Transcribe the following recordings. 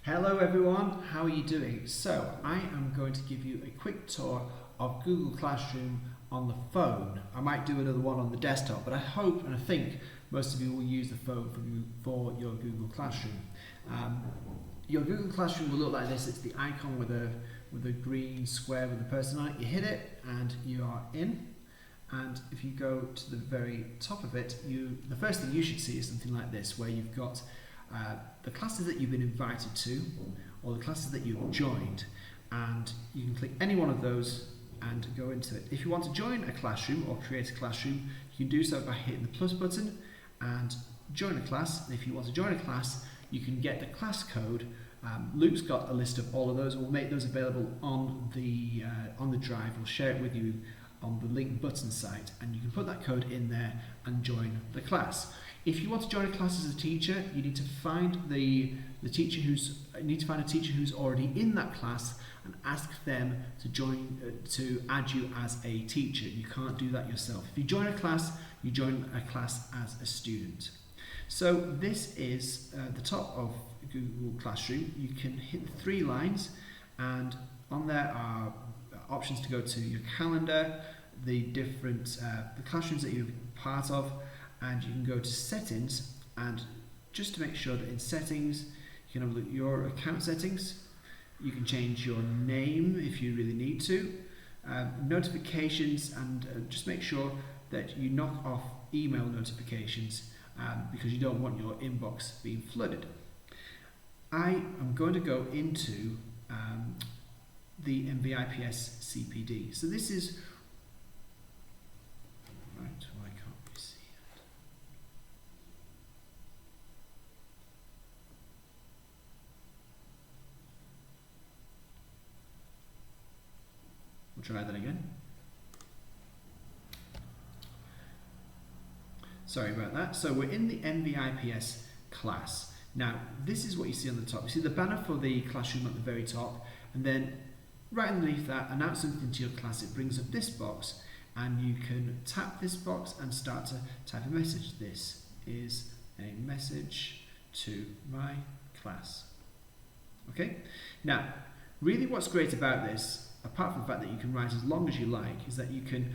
Hello everyone, how are you doing? So I am going to give you a quick tour of Google Classroom on the phone. I might do another one on the desktop, but I hope and I think most of you will use the phone for your Google Classroom. Your Google Classroom will look like this. It's the icon with a green square with a person on it. You hit it and you are in. And if you go to the very top of it, the first thing you should see is something like this, where you've got the classes that you've been invited to, or the classes that you've joined, and you can click any one of those and go into it. If you want to join a classroom or create a classroom, you can do so by hitting the plus button and join a class. And if you want to join a class, you can get the class code. Luke's got a list of all of those, and we'll make those available on the drive. We'll share it with you on the link button site, and you can put that code in there and join the class. If you want to join a class as a teacher, you need to find a teacher who's already in that class and ask them to add you as a teacher. You can't do that yourself. If you join a class, you join a class as a student. So this is the top of Google Classroom. You can hit the three lines, and on there are options to go to your calendar, the different the classrooms that you're part of, and you can go to settings, and just to make sure that in settings you can have a look at your account settings. You can change your name if you really need to, notifications, and just make sure that you knock off email notifications because you don't want your inbox being flooded. I am going to go into the NVIPS CPD. So this is right. Why can't we see it? We'll try that again. Sorry about that. So we're in the NVIPS class. Now this is what you see on the top. You see the banner for the classroom at the very top, and then right underneath that, announce something to your class. It brings up this box, and you can tap this box and start to type a message. This is a message to my class. Okay? Now, really what's great about this, apart from the fact that you can write as long as you like, is that you can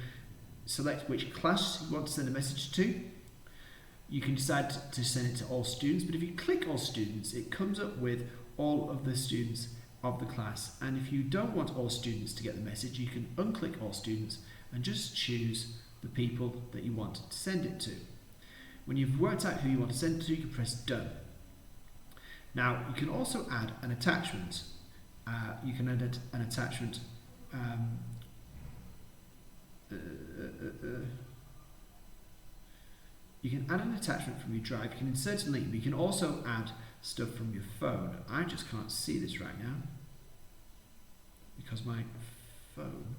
select which class you want to send a message to. You can decide to send it to all students, but if you click all students, it comes up with all of the students of the class. And if you don't want all students to get the message, you can unclick all students and just choose the people that you want to send it to. When you've worked out who you want to send it to, you can press done. Now you can also add an attachment. You can add an attachment you can add an attachment from your drive. You can insert a link, but you can also add stuff from your phone. I just can't see this right now because my phone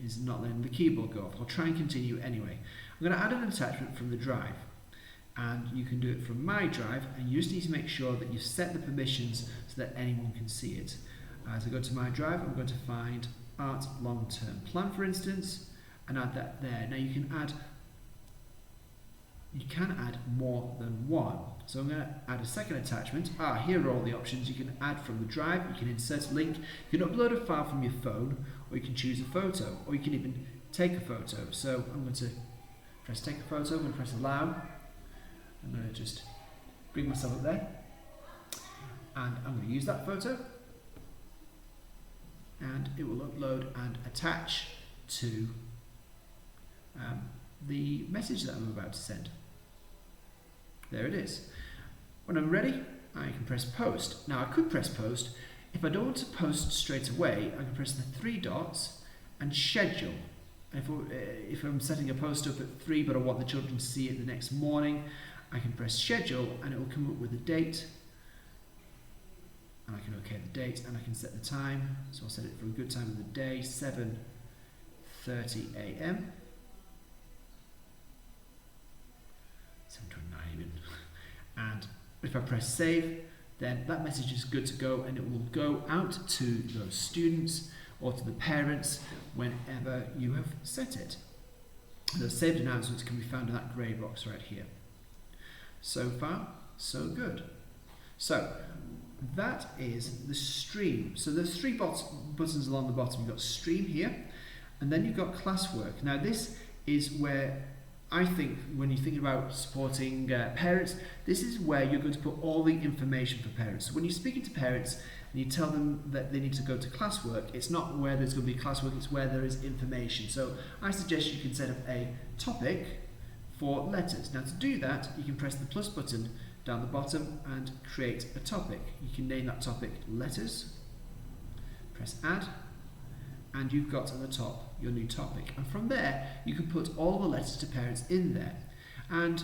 is not letting the keyboard go off. I'll try and continue anyway. I'm going to add an attachment from the drive, and you can do it from my drive, and you just need to make sure that you've set the permissions so that anyone can see it. As I go to my drive, I'm going to find Art Long-Term Plan, for instance, and add that there. Now you can add more than one. So I'm going to add a second attachment. Here are all the options you can add from the drive. You can insert a link, you can upload a file from your phone, or you can choose a photo, or you can even take a photo. So I'm going to press take a photo, I'm going to press allow. I'm going to just bring myself up there, and I'm going to use that photo, and it will upload and attach to the message that I'm about to send. There it is. When I'm ready, I can press post. Now I could press post. If I don't want to post straight away, I can press the three dots and schedule. If I'm setting a post up at 3 but I want the children to see it the next morning, I can press schedule and it will come up with a date. And I can OK the date, and I can set the time. So I'll set it for a good time of the day, 7:30 AM. 7:29 even. And if I press save, then that message is good to go, and it will go out to those students or to the parents whenever you have set it. Those saved announcements can be found in that grey box right here. So far, so good. So that is the stream. So there's three buttons along the bottom. You've got stream here, and then you've got classwork. Now this is where I think when you think about supporting parents, this is where you're going to put all the information for parents. So when you're speaking to parents and you tell them that they need to go to classwork, it's not where there's going to be classwork, it's where there is information. So I suggest you can set up a topic for letters. Now to do that, you can press the plus button down the bottom and create a topic. You can name that topic letters, press add, and you've got at the top your new topic. And from there, you can put all the letters to parents in there. And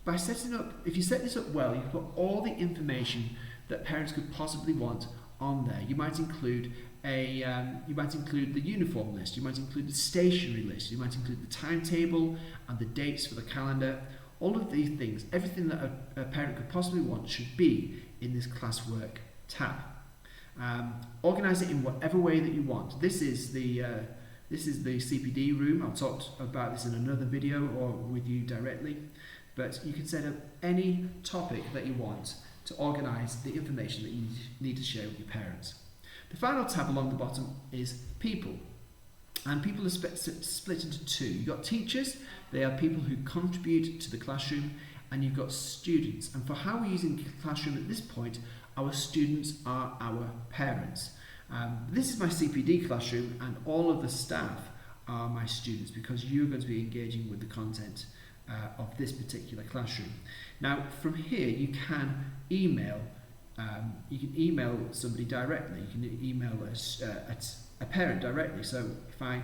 by setting up, if you set this up well, you can put all the information that parents could possibly want on there. You might include the uniform list, you might include the stationery list, you might include the timetable and the dates for the calendar. All of these things, everything that a parent could possibly want should be in this classwork tab. Organize it in whatever way that you want. This is the CPD room. I'll talk about this in another video or with you directly, but you can set up any topic that you want to organize the information that you need to share with your parents. The final tab along the bottom is people, and people are split into two. You've got teachers, they are people who contribute to the classroom, and you've got students. And for how we're using Classroom at this point, our students are our parents. This is my CPD classroom, and all of the staff are my students, because you're going to be engaging with the content of this particular classroom. Now from here you can email somebody directly. You can email a parent directly. So if I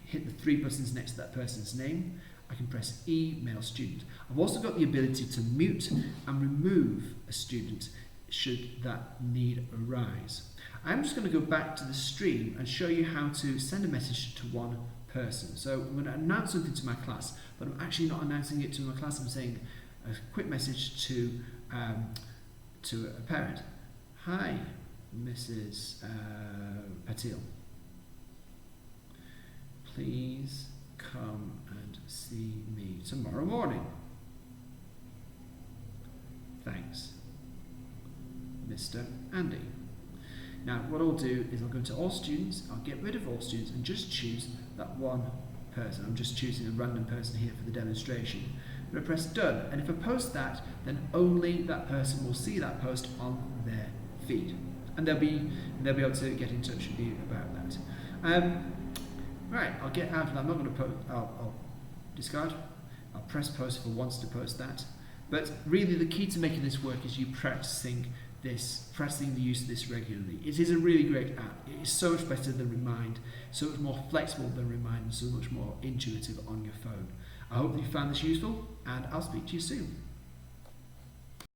hit the three buttons next to that person's name, I can press email student. I've also got the ability to mute and remove a student should that need arise. I'm just going to go back to the stream and show you how to send a message to one person. So I'm going to announce something to my class, but I'm actually not announcing it to my class. I'm saying a quick message to a parent. Hi, Mrs. Patil. Please come and see me tomorrow morning. Thanks, Mr. Andy. Now what I'll do is I'll go to all students, I'll get rid of all students and just choose that one person. I'm just choosing a random person here for the demonstration. I'm going to press done, and if I post that, then only that person will see that post on their feed, and they'll be able to get in touch with you about that. Right, I'll get out of that. I'm not going to post. I'll discard. I'll press post if I want to post that. But really, the key to making this work is you practicing the use of this regularly. It is a really great app. It is so much better than Remind, so much more flexible than Remind, and so much more intuitive on your phone. I hope that you found this useful, and I'll speak to you soon.